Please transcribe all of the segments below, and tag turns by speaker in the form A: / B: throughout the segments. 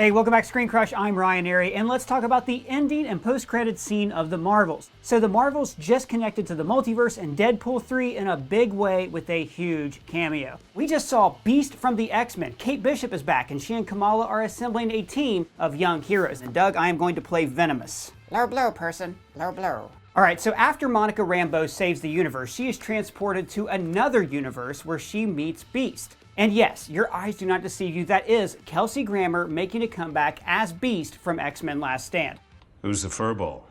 A: Hey, welcome back to ScreenCrush. I'm Ryan Airy, and let's talk about the ending and post-credits scene of the Marvels. So the Marvels just connected to the multiverse and Deadpool 3 in a big way with a huge cameo. We just saw Beast from the X-Men. Kate Bishop is back, and she and Kamala are assembling a team of young heroes. And Doug, I am going to play Venomous.
B: Low blow, person. Low blow.
A: Alright, so after Monica Rambeau saves the universe, she is transported to another universe where she meets Beast. And yes, your eyes do not deceive you, that is Kelsey Grammer making a comeback as Beast from X-Men Last Stand.
C: Who's the furball?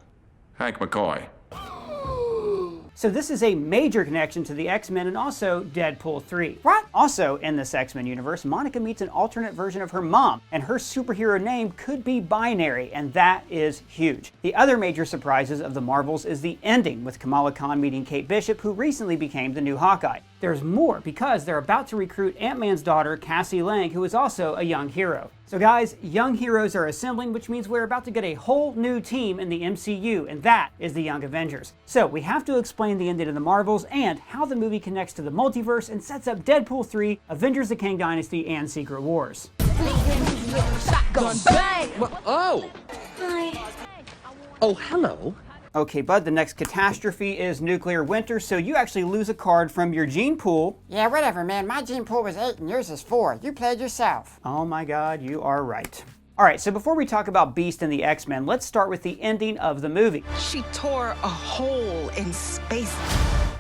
D: Hank McCoy.
A: So this is a major connection to the X-Men and also Deadpool 3. What? Also in this X-Men universe, Monica meets an alternate version of her mom, and her superhero name could be binary, and that is huge. The other major surprises of the Marvels is the ending, with Kamala Khan meeting Kate Bishop, who recently became the new Hawkeye. There's more, because they're about to recruit Ant-Man's daughter, Cassie Lang, who is also a young hero. So guys, young heroes are assembling, which means we're about to get a whole new team in the MCU, and that is the Young Avengers. So we have to explain the ending of the Marvels and how the movie connects to the multiverse and sets up Deadpool 3, Avengers the Kang Dynasty, and Secret Wars.
E: Shotgun bang!
F: Oh!
E: Hi.
F: Oh, hello.
A: Okay, bud, the next catastrophe is nuclear winter, so you actually lose a card from your gene pool.
B: Yeah, whatever, man. My gene pool was 8 and yours is 4. You played yourself.
A: Oh my god, you are right. Alright, so before we talk about Beast and the X-Men, let's start with the ending of the movie.
G: She tore a hole in space.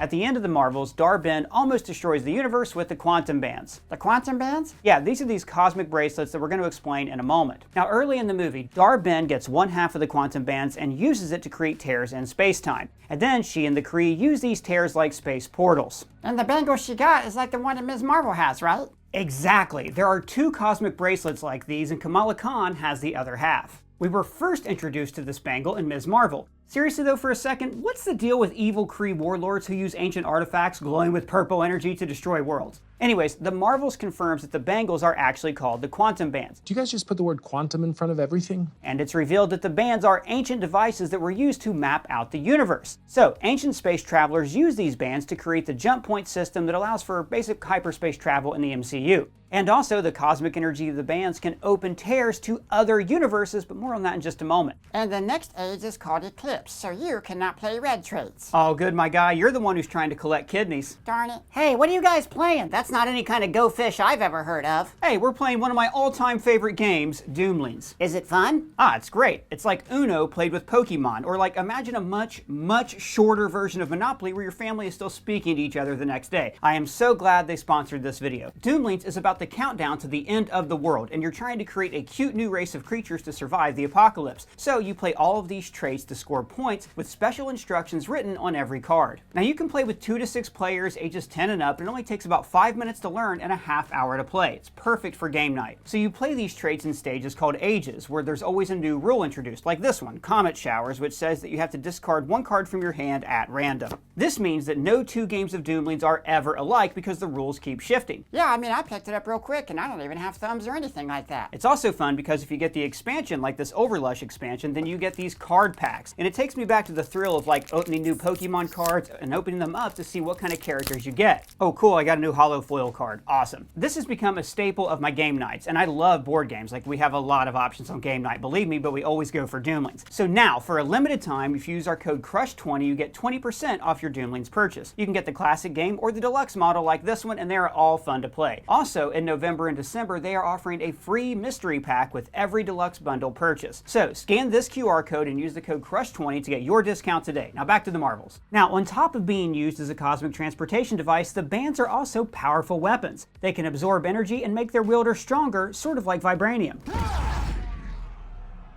A: At the end of the Marvels, Dar-Ben almost destroys the universe with the quantum bands.
B: The quantum bands?
A: Yeah, these are these cosmic bracelets that we're going to explain in a moment. Now, early in the movie, Dar-Ben gets one half of the quantum bands and uses it to create tears in space-time. And then she and the Kree use these tears like space portals.
B: And the bangle she got is like the one that Ms. Marvel has, right?
A: Exactly. There are 2 cosmic bracelets like these, and Kamala Khan has the other half. We were first introduced to this bangle in Ms. Marvel. Seriously though, for a second, what's the deal with evil Kree warlords who use ancient artifacts glowing with purple energy to destroy worlds? Anyways, the Marvels confirms that the bangles are actually called the quantum bands.
H: Do you guys just put the word quantum in front of everything?
A: And it's revealed that the bands are ancient devices that were used to map out the universe. So, ancient space travelers use these bands to create the jump point system that allows for basic hyperspace travel in the MCU. And also, the cosmic energy of the bands can open tears to other universes, but more on that in just a moment.
B: And the next age is called Eclipse, so you cannot play red traits.
A: Oh, good, my guy. You're the one who's trying to collect kidneys.
B: Darn it. Hey, what are you guys playing? That's not any kind of Go Fish I've ever heard of.
A: Hey, we're playing one of my all-time favorite games, Doomlings.
B: Is it fun?
A: Ah, it's great. It's like Uno played with Pokemon, or like imagine a much, much shorter version of Monopoly where your family is still speaking to each other the next day. I am so glad they sponsored this video. Doomlings is about the countdown to the end of the world, and you're trying to create a cute new race of creatures to survive the apocalypse. So you play all of these traits to score points with special instructions written on every card. Now you can play with 2 to 6 players, ages 10 and up, and it only takes about 5 minutes to learn and a half hour to play. It's perfect for game night. So you play these traits in stages called ages, where there's always a new rule introduced, like this one, Comet Showers, which says that you have to discard 1 card from your hand at random. This means that no 2 games of Doomlings are ever alike because the rules keep shifting.
B: Yeah, I mean, I picked it up real quick and I don't even have thumbs or anything like that.
A: It's also fun because if you get the expansion, like this Overlush expansion, then you get these card packs. And it takes me back to the thrill of like opening new Pokemon cards and opening them up to see what kind of characters you get. Oh cool, I got a new Holo Foil card. Awesome. This has become a staple of my game nights, and I love board games. Like, we have a lot of options on game night, believe me, but we always go for Doomlings. So now, for a limited time, if you use our code CRUSH20, you get 20% off your Doomlings purchase. You can get the classic game or the deluxe model like this one, and they are all fun to play. Also, in November and December, they are offering a free mystery pack with every deluxe bundle purchase. So scan this QR code and use the code CRUSH20 to get your discount today. Now back to the Marvels. Now, on top of being used as a cosmic transportation device, the bands are also powerful weapons. They can absorb energy and make their wielder stronger, sort of like vibranium.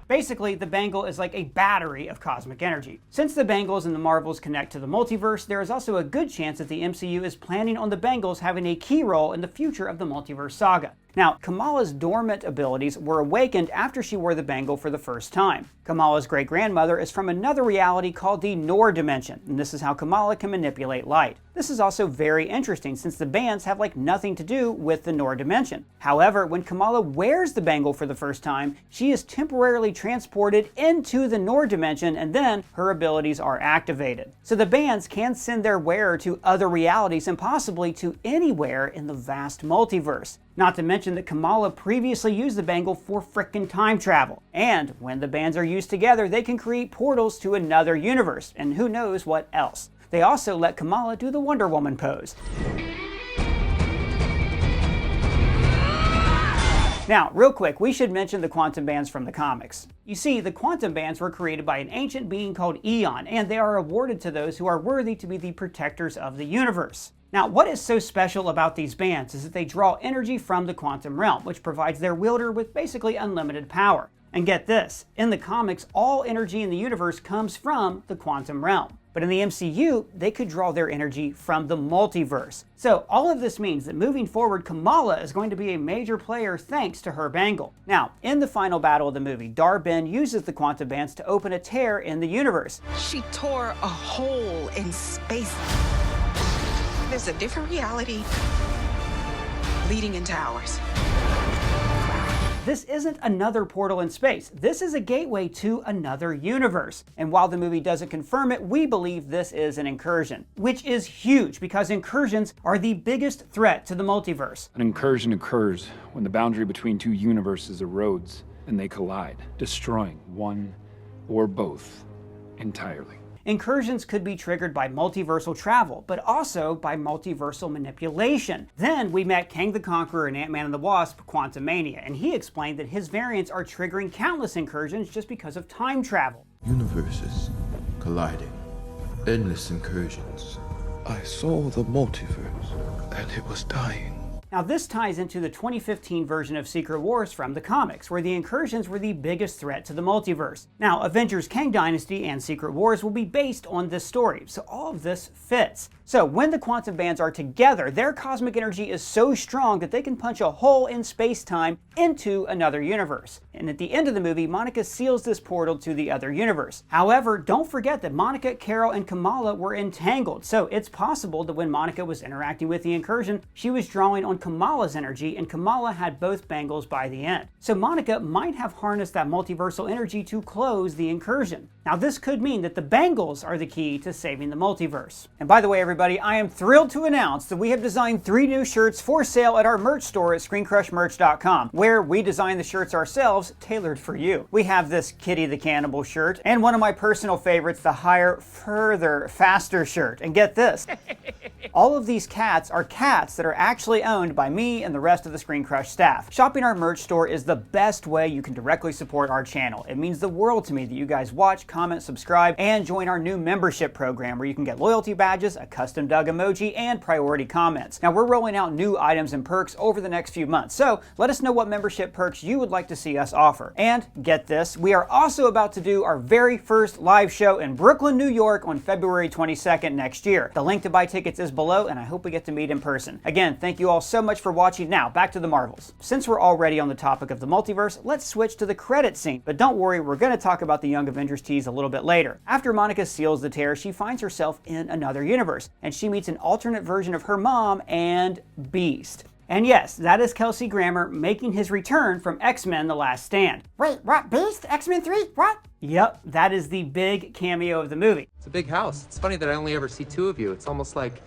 A: Basically, the bangle is like a battery of cosmic energy. Since the bangles and the Marvels connect to the multiverse, there is also a good chance that the MCU is planning on the bangles having a key role in the future of the multiverse saga. Now, Kamala's dormant abilities were awakened after she wore the bangle for the first time. Kamala's great-grandmother is from another reality called the Noor dimension, and this is how Kamala can manipulate light. This is also very interesting since the bands have like nothing to do with the Noor dimension. However, when Kamala wears the bangle for the first time, she is temporarily transported into the Noor dimension, and then her abilities are activated. So the bands can send their wearer to other realities and possibly to anywhere in the vast multiverse. Not to mention mention that Kamala previously used the bangle for frickin' time travel. And when the bands are used together, they can create portals to another universe, and who knows what else. They also let Kamala do the Wonder Woman pose. Now, real quick, we should mention the quantum bands from the comics. You see, the quantum bands were created by an ancient being called Eon, and they are awarded to those who are worthy to be the protectors of the universe. Now, what is so special about these bands is that they draw energy from the quantum realm, which provides their wielder with basically unlimited power. And get this, in the comics, all energy in the universe comes from the quantum realm. But in the MCU, they could draw their energy from the multiverse. So all of this means that moving forward, Kamala is going to be a major player thanks to her bangle. Now, in the final battle of the movie, Dar-Ben uses the quantum bands to open a tear in the universe.
G: She tore a hole in space. There's a different reality leading into ours.
A: This isn't another portal in space. This is a gateway to another universe. And while the movie doesn't confirm it, we believe this is an incursion, which is huge because incursions are the biggest threat to the multiverse.
C: An incursion occurs when the boundary between two universes erodes and they collide, destroying one or both entirely.
A: Incursions could be triggered by multiversal travel, but also by multiversal manipulation. Then we met Kang the Conqueror and Ant-Man and the Wasp, Quantumania, and he explained that his variants are triggering countless incursions just because of time travel.
D: Universes colliding, endless incursions. I saw the multiverse, and it was dying.
A: Now this ties into the 2015 version of Secret Wars from the comics, where the incursions were the biggest threat to the multiverse. Now Avengers Kang Dynasty and Secret Wars will be based on this story, so all of this fits. So when the quantum bands are together, their cosmic energy is so strong that they can punch a hole in space-time into another universe. And at the end of the movie, Monica seals this portal to the other universe. However, don't forget that Monica, Carol, and Kamala were entangled, so it's possible that when Monica was interacting with the incursion, she was drawing on Kamala's energy, and Kamala had both bangles by the end. So Monica might have harnessed that multiversal energy to close the incursion. Now this could mean that the bangles are the key to saving the multiverse. And by the way, everybody, I am thrilled to announce that we have designed 3 new shirts for sale at our merch store at ScreenCrushMerch.com, where we design the shirts ourselves, tailored for you. We have this Kitty the Cannibal shirt, and one of my personal favorites, the Higher, Further, Faster shirt. And get this, all of these cats are cats that are actually owned by me and the rest of the ScreenCrush staff. Shopping our merch store is the best way you can directly support our channel. It means the world to me that you guys watch, comment, subscribe, and join our new membership program where you can get loyalty badges, a custom Doug emoji, and priority comments. Now we're rolling out new items and perks over the next few months, so let us know what membership perks you would like to see us offer. And get this, we are also about to do our very first live show in Brooklyn, New York on February 22nd next year. The link to buy tickets is below, and I hope we get to meet in person. Again, thank you all so much for watching. Now, back to the Marvels. Since we're already on the topic of the multiverse, let's switch to the credit scene. But don't worry, we're going to talk about the Young Avengers tease a little bit later. After Monica seals the tear, she finds herself in another universe, and she meets an alternate version of her mom and Beast. And yes, that is Kelsey Grammer making his return from X-Men The Last Stand.
B: Wait, what? Beast? X-Men 3? What?
A: Yep, that is the big cameo of the movie.
I: It's a big house. It's funny that I only ever see 2 of you. It's almost like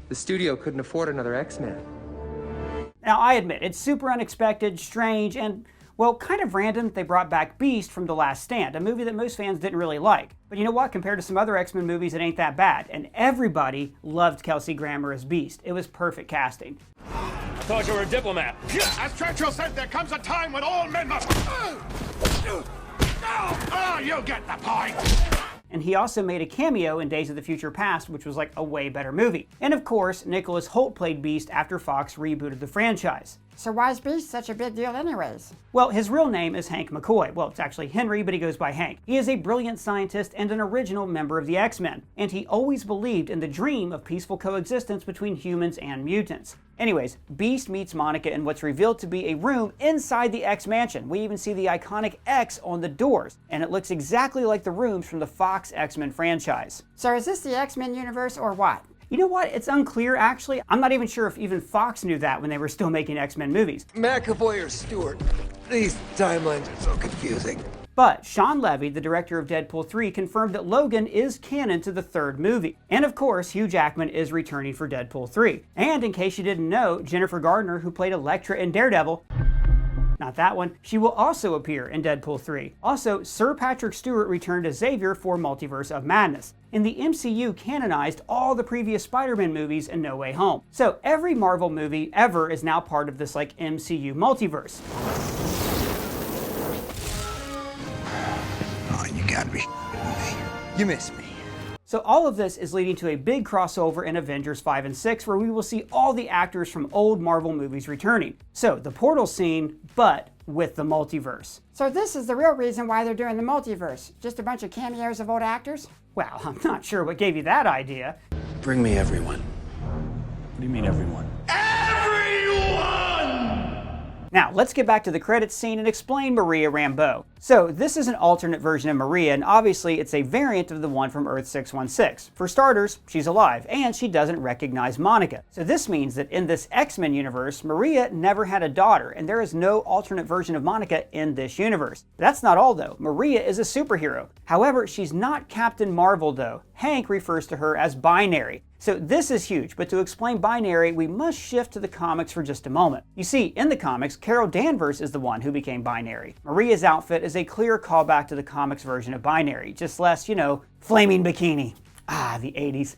I: the studio couldn't afford another X-Men.
A: Now, I admit, it's super unexpected, strange, and, well, kind of random they brought back Beast from The Last Stand, a movie that most fans didn't really like. But you know what? Compared to some other X-Men movies, it ain't that bad. And everybody loved Kelsey Grammer as Beast. It was perfect casting.
J: I thought you were a diplomat.
K: As Churchill said, there comes a time when all men must... Oh, you get the point!
A: And he also made a cameo in Days of the Future Past, which was like a way better movie. And of course, Nicholas Hoult played Beast after Fox rebooted the franchise.
B: So why is Beast such a big deal anyways?
A: Well, his real name is Hank McCoy. Well, it's actually Henry, but he goes by Hank. He is a brilliant scientist and an original member of the X-Men, and he always believed in the dream of peaceful coexistence between humans and mutants. Anyways, Beast meets Monica in what's revealed to be a room inside the X Mansion. We even see the iconic X on the doors, and it looks exactly like the rooms from the Fox X-Men franchise.
B: So is this the X-Men universe or what?
A: You know what? It's unclear, actually. I'm not even sure if even Fox knew that when they were still making X-Men movies.
I: McAvoy or Stewart? These timelines are so confusing.
A: But Sean Levy, the director of Deadpool 3, confirmed that Logan is canon to the third movie. And of course, Hugh Jackman is returning for Deadpool 3. And in case you didn't know, Jennifer Gardner, who played Elektra in Daredevil, not that one, she will also appear in Deadpool 3. Also, Sir Patrick Stewart returned as Xavier for Multiverse of Madness. And the MCU canonized all the previous Spider-Man movies in No Way Home. So every Marvel movie ever is now part of this like MCU multiverse.
K: Oh, you gotta be me.
F: You miss me.
A: So all of this is leading to a big crossover in Avengers 5 and 6 where we will see all the actors from old Marvel movies returning. So the portal scene, but with the multiverse.
B: So this is the real reason why they're doing the multiverse. Just a bunch of cameos of old actors?
A: Well, I'm not sure what gave you that idea.
F: Bring me everyone. What do you mean, everyone?
A: Now, let's get back to the credits scene and explain Maria Rambeau. So, this is an alternate version of Maria, and obviously it's a variant of the one from Earth 616. For starters, she's alive, and she doesn't recognize Monica. So this means that in this X-Men universe, Maria never had a daughter, and there is no alternate version of Monica in this universe. That's not all though. Maria is a superhero. However, she's not Captain Marvel though. Hank refers to her as Binary. So this is huge, but to explain Binary, we must shift to the comics for just a moment. You see, in the comics, Carol Danvers is the one who became Binary. Maria's outfit is a clear callback to the comics version of Binary, just less, you know, flaming bikini. Ah, the 80s.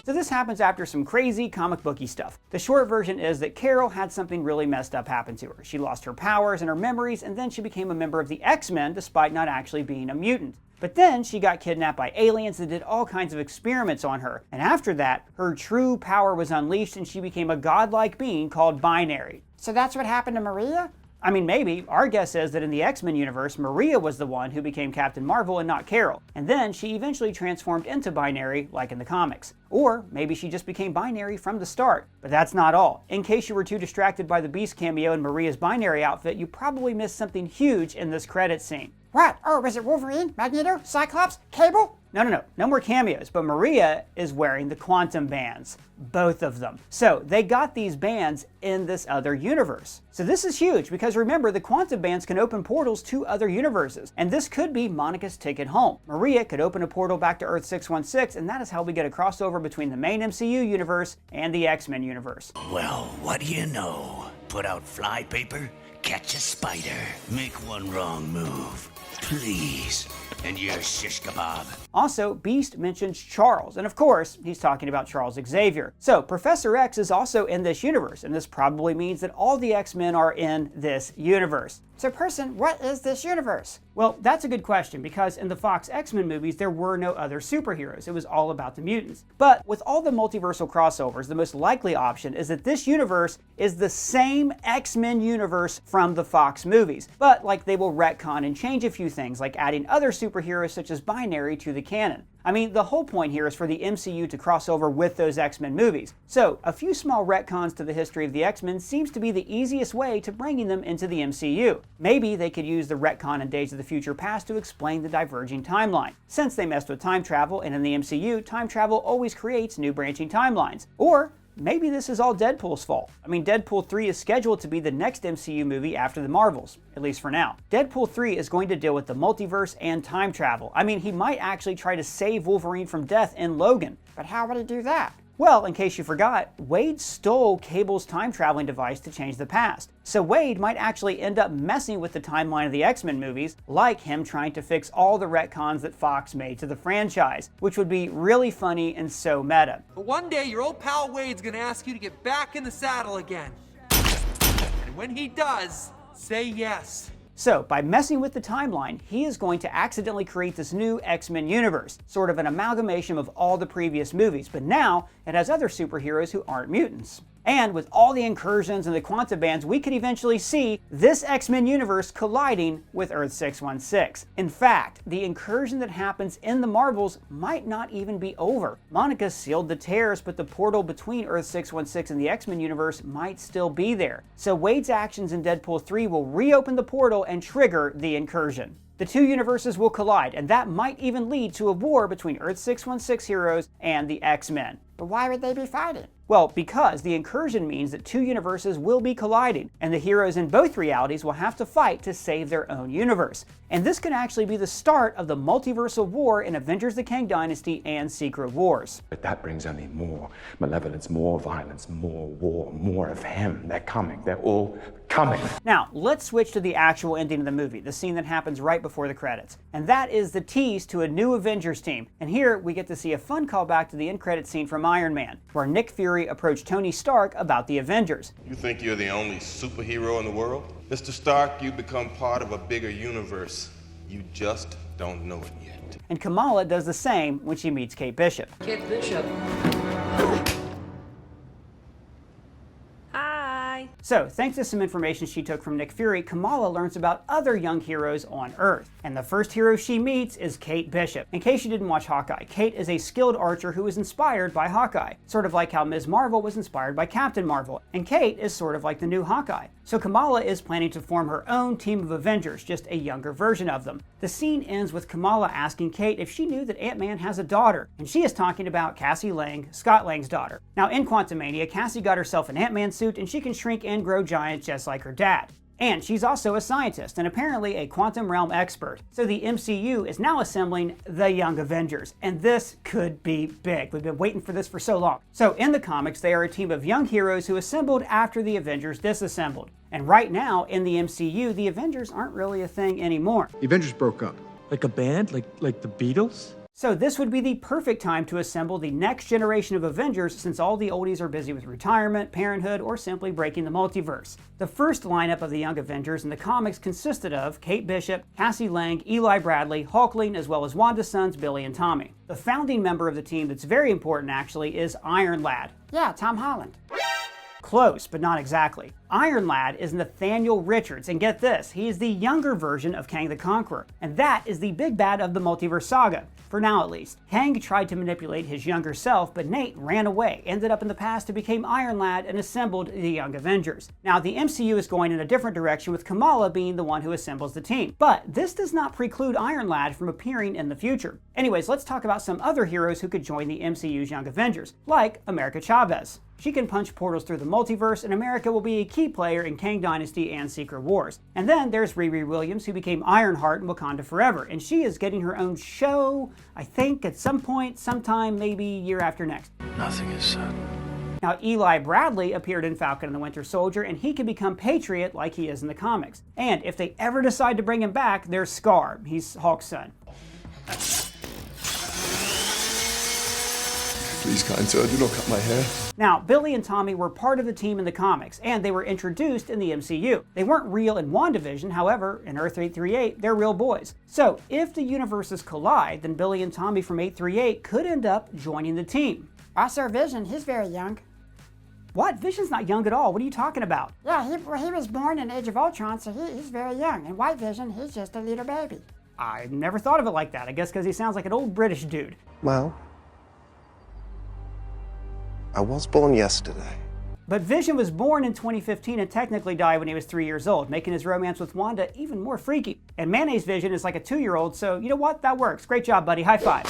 A: So this happens after some crazy comic booky stuff. The short version is that Carol had something really messed up happen to her. She lost her powers and her memories, and then she became a member of the X-Men despite not actually being a mutant. But then she got kidnapped by aliens that did all kinds of experiments on her. And after that, her true power was unleashed and she became a godlike being called Binary.
B: So that's what happened to Maria?
A: I mean, maybe. Our guess is that in the X-Men universe, Maria was the one who became Captain Marvel and not Carol. And then she eventually transformed into Binary, like in the comics. Or maybe she just became Binary from the start. But that's not all. In case you were too distracted by the Beast cameo in Maria's Binary outfit, you probably missed something huge in this credits scene.
B: What? Oh, was it Wolverine, Magneto, Cyclops, Cable?
A: No more cameos, but Maria is wearing the quantum bands. Both of them. So they got these bands in this other universe. So this is huge because remember, the quantum bands can open portals to other universes. And this could be Monica's ticket home. Maria could open a portal back to Earth 616, and that is how we get a crossover between the main MCU universe and the X-Men universe.
L: Well, what do you know? Put out flypaper, catch a spider, make one wrong move. Please. And you're shish kebab.
A: Also, Beast mentions Charles, and of course, he's talking about Charles Xavier. So, Professor X is also in this universe, and this probably means that all the X-Men are in this universe.
B: So, person, what is this universe?
A: Well, that's a good question, because in the Fox X-Men movies, there were no other superheroes. It was all about the mutants. But with all the multiversal crossovers, the most likely option is that this universe is the same X-Men universe from the Fox movies. But, like, they will retcon and change a few things, like adding other superheroes such as Binary to the canon. I mean, the whole point here is for the MCU to cross over with those X-Men movies. So, a few small retcons to the history of the X-Men seems to be the easiest way to bringing them into the MCU. Maybe they could use the retcon in Days of the Future Past to explain the diverging timeline, since they messed with time travel, and in the MCU, time travel always creates new branching timelines. Or maybe this is all Deadpool's fault. I mean, Deadpool 3 is scheduled to be the next MCU movie after the Marvels, at least for now. Deadpool 3 is going to deal with the multiverse and time travel. I mean, he might actually try to save Wolverine from death in Logan.
B: But how would he do that?
A: Well, in case you forgot, Wade stole Cable's time-traveling device to change the past. So Wade might actually end up messing with the timeline of the X-Men movies, like him trying to fix all the retcons that Fox made to the franchise, which would be really funny and so meta.
I: But one day, your old pal Wade's gonna ask you to get back in the saddle again. And when he does, say yes.
A: So, by messing with the timeline, he is going to accidentally create this new X-Men universe, sort of an amalgamation of all the previous movies, but now it has other superheroes who aren't mutants. And with all the incursions and the quantum bands, we could eventually see this X-Men universe colliding with Earth 616. In fact, the incursion that happens in the Marvels might not even be over. Monica sealed the tears, but the portal between Earth 616 and the X-Men universe might still be there. So Wade's actions in Deadpool 3 will reopen the portal and trigger the incursion. The two universes will collide, and that might even lead to a war between Earth 616 heroes and the X-Men.
B: But why would they be fighting?
A: Well, because the incursion means that two universes will be colliding, and the heroes in both realities will have to fight to save their own universe. And this could actually be the start of the multiversal war in Avengers the Kang Dynasty and Secret Wars.
K: But that brings only more malevolence, more violence, more war, more of him. They're coming. They're all coming.
A: Now, let's switch to the actual ending of the movie, the scene that happens right before the credits. And that is the tease to a new Avengers team. And here we get to see a fun callback to the end credit scene from Iron Man, where Nick Fury approached Tony Stark about the Avengers.
M: You think you're the only superhero in the world? Mr. Stark, you become part of a bigger universe. You just don't know it yet.
A: And Kamala does the same when she meets Kate Bishop.
E: Kate Bishop.
A: So, thanks to some information she took from Nick Fury, Kamala learns about other young heroes on Earth. And the first hero she meets is Kate Bishop. In case you didn't watch Hawkeye, Kate is a skilled archer who is inspired by Hawkeye, sort of like how Ms. Marvel was inspired by Captain Marvel. And Kate is sort of like the new Hawkeye. So Kamala is planning to form her own team of Avengers, just a younger version of them. The scene ends with Kamala asking Kate if she knew that Ant-Man has a daughter, and she is talking about Cassie Lang, Scott Lang's daughter. Now in Quantumania, Cassie got herself an Ant-Man suit and she can shrink and grow giants just like her dad. And she's also a scientist and apparently a quantum realm expert. So the MCU is now assembling the Young Avengers, and this could be big. We've been waiting for this for so long. So in the comics, they are a team of young heroes who assembled after the Avengers disassembled. And right now, in the MCU, the Avengers aren't really a thing anymore.
H: The Avengers broke up. Like a band? Like the Beatles?
A: So this would be the perfect time to assemble the next generation of Avengers, since all the oldies are busy with retirement, parenthood, or simply breaking the multiverse. The first lineup of the Young Avengers in the comics consisted of Kate Bishop, Cassie Lang, Eli Bradley, Hulkling, as well as Wanda's sons Billy and Tommy. The founding member of the team that's very important actually is Iron Lad.
B: Yeah, Tom Holland.
A: Close, but not exactly. Iron Lad is Nathaniel Richards, and get this, he is the younger version of Kang the Conqueror, and that is the big bad of the multiverse saga, for now at least. Kang tried to manipulate his younger self, but Nate ran away, ended up in the past and became Iron Lad and assembled the Young Avengers. Now the MCU is going in a different direction, with Kamala being the one who assembles the team, but this does not preclude Iron Lad from appearing in the future. Anyways, let's talk about some other heroes who could join the MCU's Young Avengers, like America Chavez. She can punch portals through the multiverse, and America will be a key player in Kang Dynasty and Secret Wars. And then there's Riri Williams, who became Ironheart in Wakanda Forever, and she is getting her own show, I think, at some point, sometime, maybe year after next.
F: Nothing is certain.
A: Now, Eli Bradley appeared in Falcon and the Winter Soldier, and he can become Patriot like he is in the comics. And if they ever decide to bring him back, there's Scar. He's Hulk's son.
D: Please, kind sir, do not cut my hair.
A: Now, Billy and Tommy were part of the team in the comics, and they were introduced in the MCU. They weren't real in WandaVision, however, in Earth 838, they're real boys. So, if the universes collide, then Billy and Tommy from 838 could end up joining the team.
B: Also Vision, he's very young.
A: What? Vision's not young at all. What are you talking about?
B: Yeah, he was born in Age of Ultron, so he's very young. And White Vision, he's just a little baby.
A: I never thought of it like that. I guess because he sounds like an old British dude.
N: Well, I was born yesterday.
A: But Vision was born in 2015 and technically died when he was 3 years old, making his romance with Wanda even more freaky. And Mayonnaise Vision is like a 2-year-old, so you know what? That works. Great job, buddy. High five.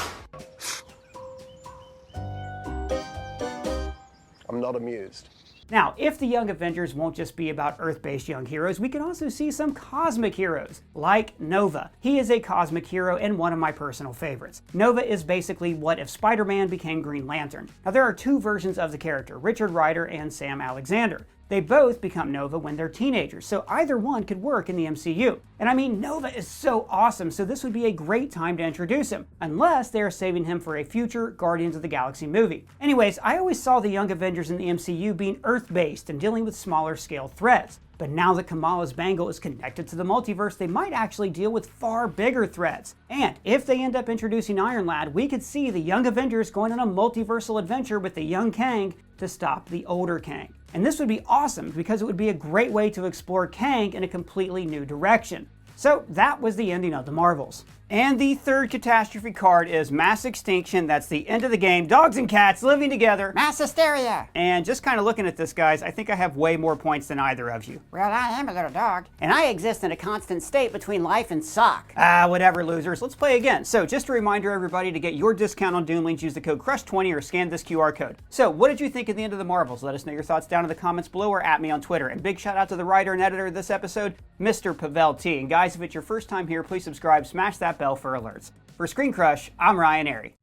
N: I'm not amused.
A: Now, if the Young Avengers won't just be about Earth-based young heroes, we can also see some cosmic heroes, like Nova. He is a cosmic hero and one of my personal favorites. Nova is basically what if Spider-Man became Green Lantern. Now, there are two versions of the character, Richard Rider and Sam Alexander. They both become Nova when they're teenagers, so either one could work in the MCU. And I mean, Nova is so awesome, so this would be a great time to introduce him, unless they are saving him for a future Guardians of the Galaxy movie. Anyways, I always saw the Young Avengers in the MCU being Earth-based and dealing with smaller scale threats. But now that Kamala's Bangal is connected to the multiverse, they might actually deal with far bigger threats. And if they end up introducing Iron Lad, we could see the Young Avengers going on a multiversal adventure with the young Kang to stop the older Kang. And this would be awesome because it would be a great way to explore Kang in a completely new direction. So that was the ending of the Marvels. And the third catastrophe card is Mass Extinction. That's the end of the game. Dogs and cats living together.
B: Mass hysteria.
A: And just kind of looking at this, guys, I think I have way more points than either of you.
B: Well, I am a little dog. And I exist in a constant state between life and sock.
A: Ah, whatever, losers. Let's play again. So just a reminder, everybody, to get your discount on Doomlings, use the code CRUSH20 or scan this QR code. So what did you think at the end of the Marvels? Let us know your thoughts down in the comments below or at me on Twitter. And big shout out to the writer and editor of this episode, Mr. Pavel T. And guys, if it's your first time here, please subscribe, smash that bell for alerts. For ScreenCrush, I'm Ryan Airy.